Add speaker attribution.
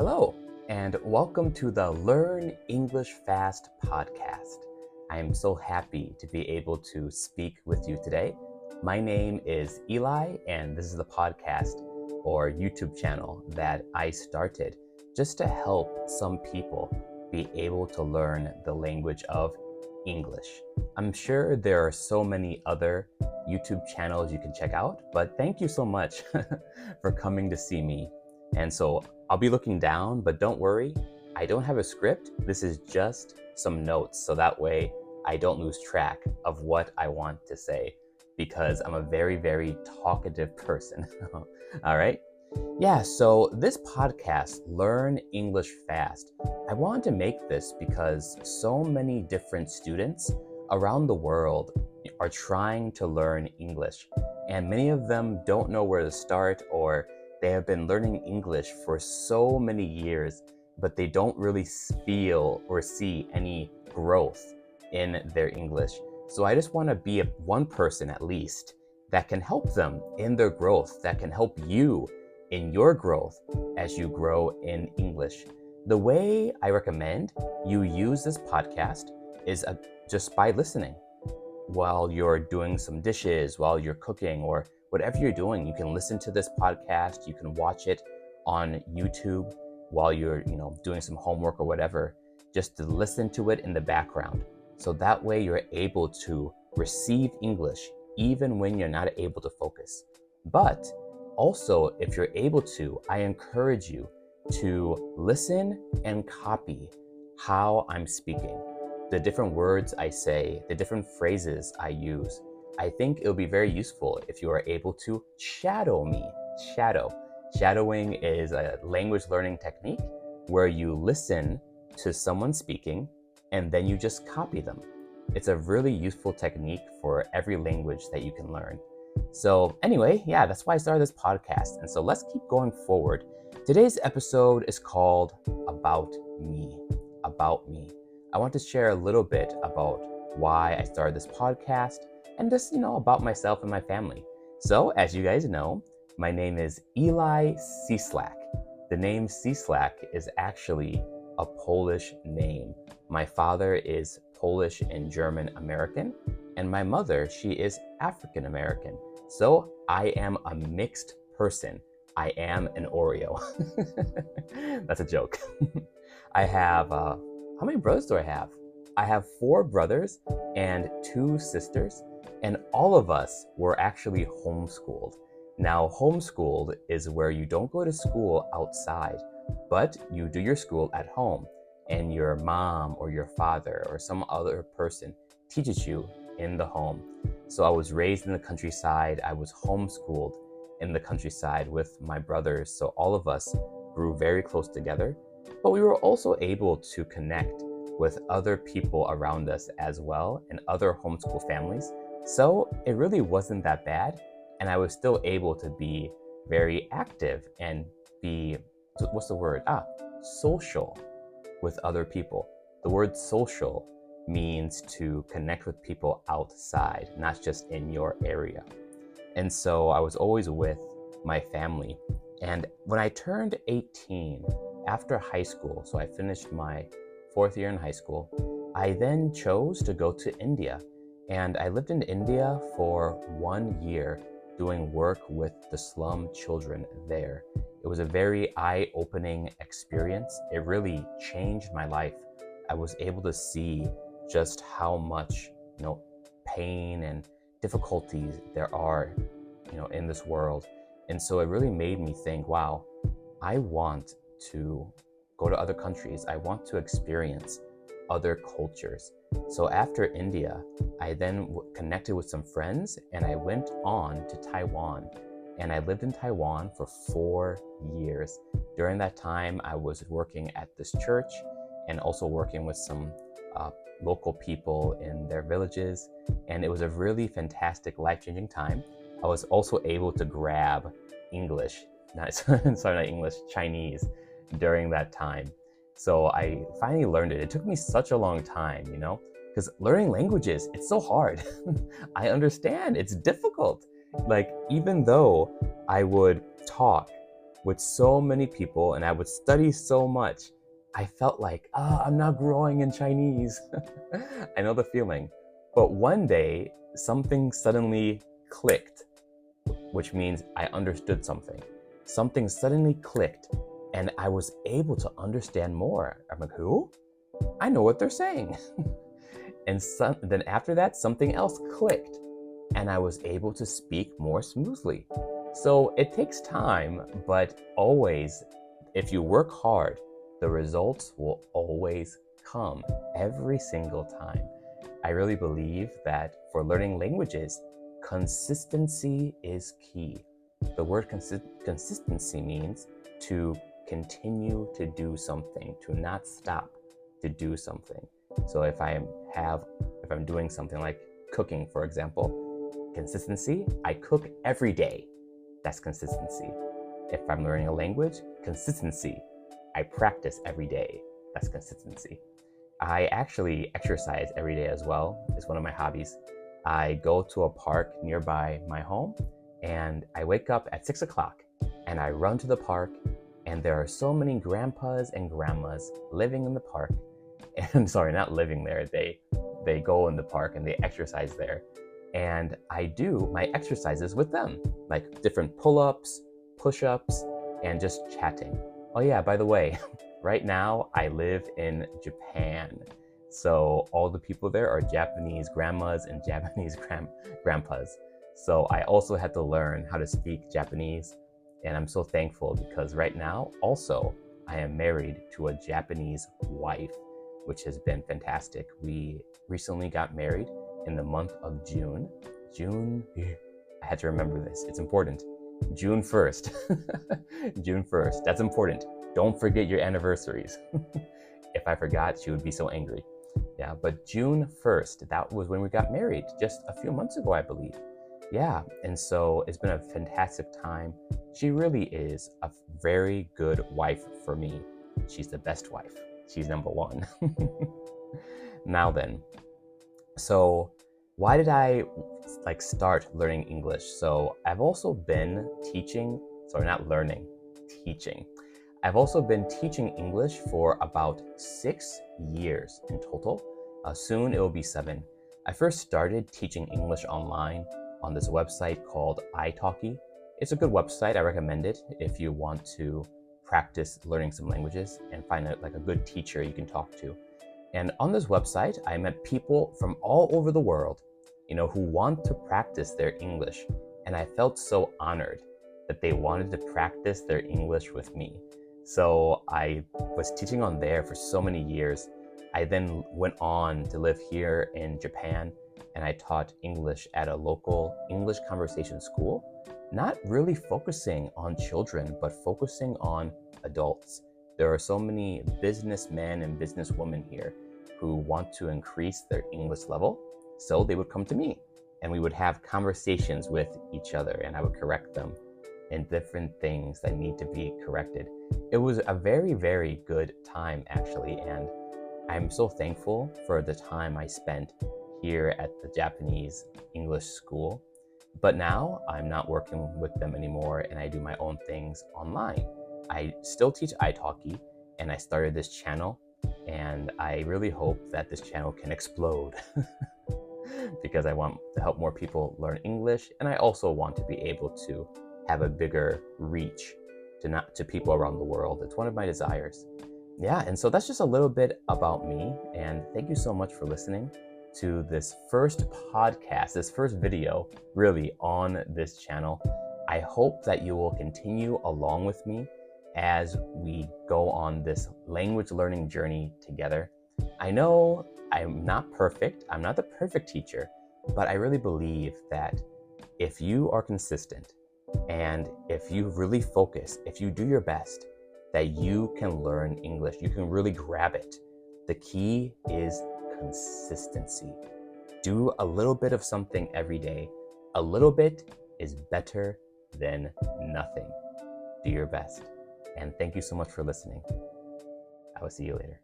Speaker 1: Hello, and welcome to the Learn English Fast podcast. I am so happy to be able to speak with you today. My name is Eli, and this is the podcast or YouTube channel that I started just to help some people be able to learn the language of English. I'm sure there are so many other YouTube channels you can check out, but thank you so much for coming to see me. And so I'll be looking down, but don't worry, I don't have a script. This is just some notes, so that way I don't lose track of what I want to say because I'm a very, very talkative person. All right? Yeah, so this podcast, Learn English Fast, I wanted to make this because so many different students around the world are trying to learn English, and many of them don't know where to start, or they have been learning English for so many years, but they don't really feel or see any growth in their English. So I just want to be one person at least that can help them in their growth, that can help you in your growth as you grow in English. The way I recommend you use this podcast is just by listening. While you're doing some dishes, while you're cooking, or whatever you're doing, you can listen to this podcast. You can watch it on YouTube while you're, doing some homework or whatever, just to listen to it in the background. So that way you're able to receive English even when you're not able to focus. But also, if you're able to, I encourage you to listen and copy how I'm speaking. The different words I say, the different phrases I use. I think it'll be very useful if you are able to shadow me. Shadowing is a language learning technique where you listen to someone speaking and then you just copy them. It's a really useful technique for every language that you can learn. So anyway, that's why I started this podcast. And so let's keep going forward. Today's episode is called About Me. About me. I want to share a little bit about why I started this podcast and just, about myself and my family. So, as you guys know, my name is Eli Cieslak. The name Cieslak is actually a Polish name. My father is Polish and German American, and my mother, she is African American. So, I am a mixed person. I am an Oreo. That's a joke. I have how many brothers do I have? I have 4 brothers and 2 sisters, and all of us were actually homeschooled. Now, homeschooled is where you don't go to school outside, but you do your school at home, and your mom or your father or some other person teaches you in the home. So I was raised in the countryside. I was homeschooled in the countryside with my brothers, so all of us grew very close together. But we were also able to connect with other people around us as well and other homeschool families. So it really wasn't that bad. And I was still able to be very active and be, social with other people. The word social means to connect with people outside, not just in your area. And so I was always with my family. And when I turned 18, after high school, so I finished my 4th year in high school, I then chose to go to India. And I lived in India for 1 year doing work with the slum children there. It was a very eye-opening experience. It really changed my life. I was able to see just how much, pain and difficulties there are, in this world. And so it really made me think, wow, I want to go to other countries. I want to experience other cultures. So after India, I then connected with some friends and I went on to Taiwan. And I lived in Taiwan for 4 years. During that time, I was working at this church and also working with some local people in their villages. And it was a really fantastic, life-changing time. I was also able to grab Chinese during that time. So I finally learned it. It took me such a long time, because learning languages, it's so hard. I understand, it's difficult. Like, even though I would talk with so many people and I would study so much, I felt like, I'm not growing in Chinese. I know the feeling. But one day, something suddenly clicked, which means I understood something. Something suddenly clicked and I was able to understand more. I'm like, who? I know what they're saying. And then after that, something else clicked and I was able to speak more smoothly. So it takes time, but always, if you work hard, the results will always come every single time. I really believe that for learning languages, consistency is key. The word consistency means to continue to do something, to not stop to do something. So if I'm doing something like cooking, for example, consistency, I cook every day. That's consistency. If I'm learning a language, consistency, I practice every day. That's consistency. I actually exercise every day as well. It's one of my hobbies. I go to a park nearby my home and I wake up at 6 o'clock and I run to the park, and there are so many grandpas and grandmas living in the park. And sorry, not living there. They go in the park and they exercise there. And I do my exercises with them, like different pull-ups, push-ups, and just chatting. Oh yeah, by the way, right now I live in Japan. So all the people there are Japanese grandmas and Japanese grandpas. So I also had to learn how to speak Japanese. And I'm so thankful because right now also I am married to a Japanese wife, which has been fantastic. We recently got married in the month of June. I had to remember this. It's important. June 1st. June 1st. That's important. Don't forget your anniversaries. If I forgot, she would be so angry. Yeah, but June 1st, that was when we got married, just a few months ago, I believe. Yeah, and so it's been a fantastic time. She really is a very good wife for me. She's the best wife. She's number one. Now then, so why did I start learning English? So I've also been teaching, sorry, not learning, teaching. I've also been teaching English for about 6 years in total. Soon it will be 7. I first started teaching English online on this website called italki. It's a good website. I recommend it if you want to practice learning some languages and find a good teacher you can talk to. And on this website, I met people from all over the world, who want to practice their English. And I felt so honored that they wanted to practice their English with me. So I was teaching on there for so many years. I then went on to live here in Japan, and I taught English at a local English conversation school, not really focusing on children, but focusing on adults. There are so many businessmen and businesswomen here who want to increase their English level, so they would come to me and we would have conversations with each other, and I would correct them in different things that need to be corrected. It was a very, very good time actually, and I'm so thankful for the time I spent here at the Japanese English school. But now I'm not working with them anymore and I do my own things online. I still teach italki and I started this channel, and I really hope that this channel can explode because I want to help more people learn English, and I also want to be able to have a bigger reach to people around the world. It's one of my desires. Yeah, and so that's just a little bit about me, and thank you so much for listening to this first podcast, this first video really on this channel. I hope that you will continue along with me as we go on this language learning journey together. I know I'm not perfect. I'm not the perfect teacher, but I really believe that if you are consistent and if you really focus, if you do your best, that you can learn English. You can really grab it. The key is consistency. Do a little bit of something every day. A little bit is better than nothing. Do your best. And thank you so much for listening. I will see you later.